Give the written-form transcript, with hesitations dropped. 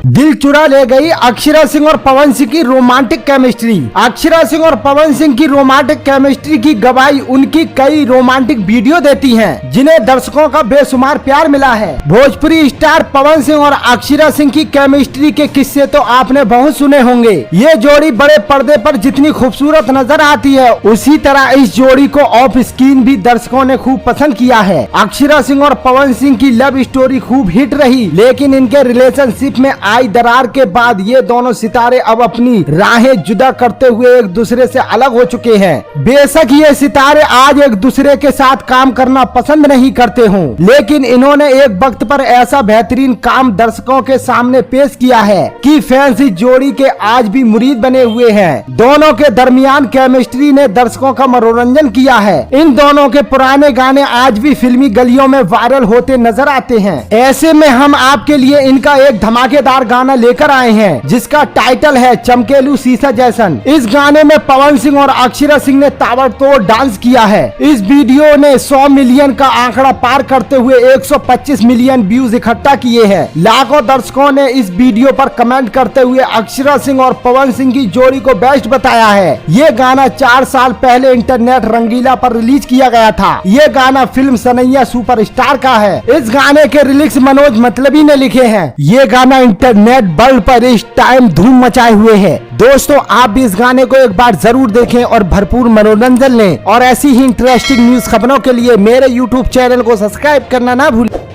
दिल चुरा ले गई अक्षरा सिंह और पवन सिंह की रोमांटिक केमिस्ट्री। अक्षरा सिंह और पवन सिंह की रोमांटिक केमिस्ट्री की गवाही उनकी कई रोमांटिक वीडियो देती हैं, जिन्हें दर्शकों का बेशुमार प्यार मिला है। भोजपुरी स्टार पवन सिंह और अक्षरा सिंह की केमिस्ट्री के किस्से तो आपने बहुत सुने होंगे। ये जोड़ी बड़े पर्दे पर जितनी खूबसूरत नजर आती है, उसी तरह इस जोड़ी को ऑफ स्क्रीन भी दर्शकों ने खूब पसंद किया है। अक्षरा सिंह और पवन सिंह की लव स्टोरी खूब हिट रही, लेकिन इनके रिलेशनशिप में आई दरार के बाद ये दोनों सितारे अब अपनी राहें जुदा करते हुए एक दूसरे से अलग हो चुके हैं। बेशक ये सितारे आज एक दूसरे के साथ काम करना पसंद नहीं करते हों, लेकिन इन्होंने एक वक्त पर ऐसा बेहतरीन काम दर्शकों के सामने पेश किया है कि फैंस इस जोड़ी के आज भी मुरीद बने हुए हैं। दोनों के दरमियान केमिस्ट्री ने दर्शकों का मनोरंजन किया है। इन दोनों के पुराने गाने आज भी फिल्मी गलियों में वायरल होते नजर आते हैं। ऐसे में हम आपके लिए इनका एक धमाकेदार गाना लेकर आए हैं, जिसका टाइटल है चमकेलू शीशा जैसन। इस गाने में पवन सिंह और अक्षरा सिंह ने ताबड़तोड़ डांस किया है। इस वीडियो ने 100 मिलियन का आंकड़ा पार करते हुए 125 मिलियन व्यूज इकट्ठा किए हैं। लाखों दर्शकों ने इस वीडियो पर कमेंट करते हुए अक्षरा सिंह और पवन सिंह की जोड़ी को बेस्ट बताया है। ये गाना 4 साल पहले इंटरनेट रंगीला पर रिलीज किया गया था। ये गाना फिल्म सनैया सुपरस्टार का है। इस गाने के लिरिक्स मनोज मतलबी ने लिखे हैं। ये गाना इंटरनेट वर्ल्ड पर इस टाइम धूम मचाए हुए है। दोस्तों, आप भी इस गाने को एक बार जरूर देखें और भरपूर मनोरंजन लें। और ऐसी ही इंटरेस्टिंग न्यूज खबरों के लिए मेरे YouTube चैनल को सब्सक्राइब करना ना भूलें।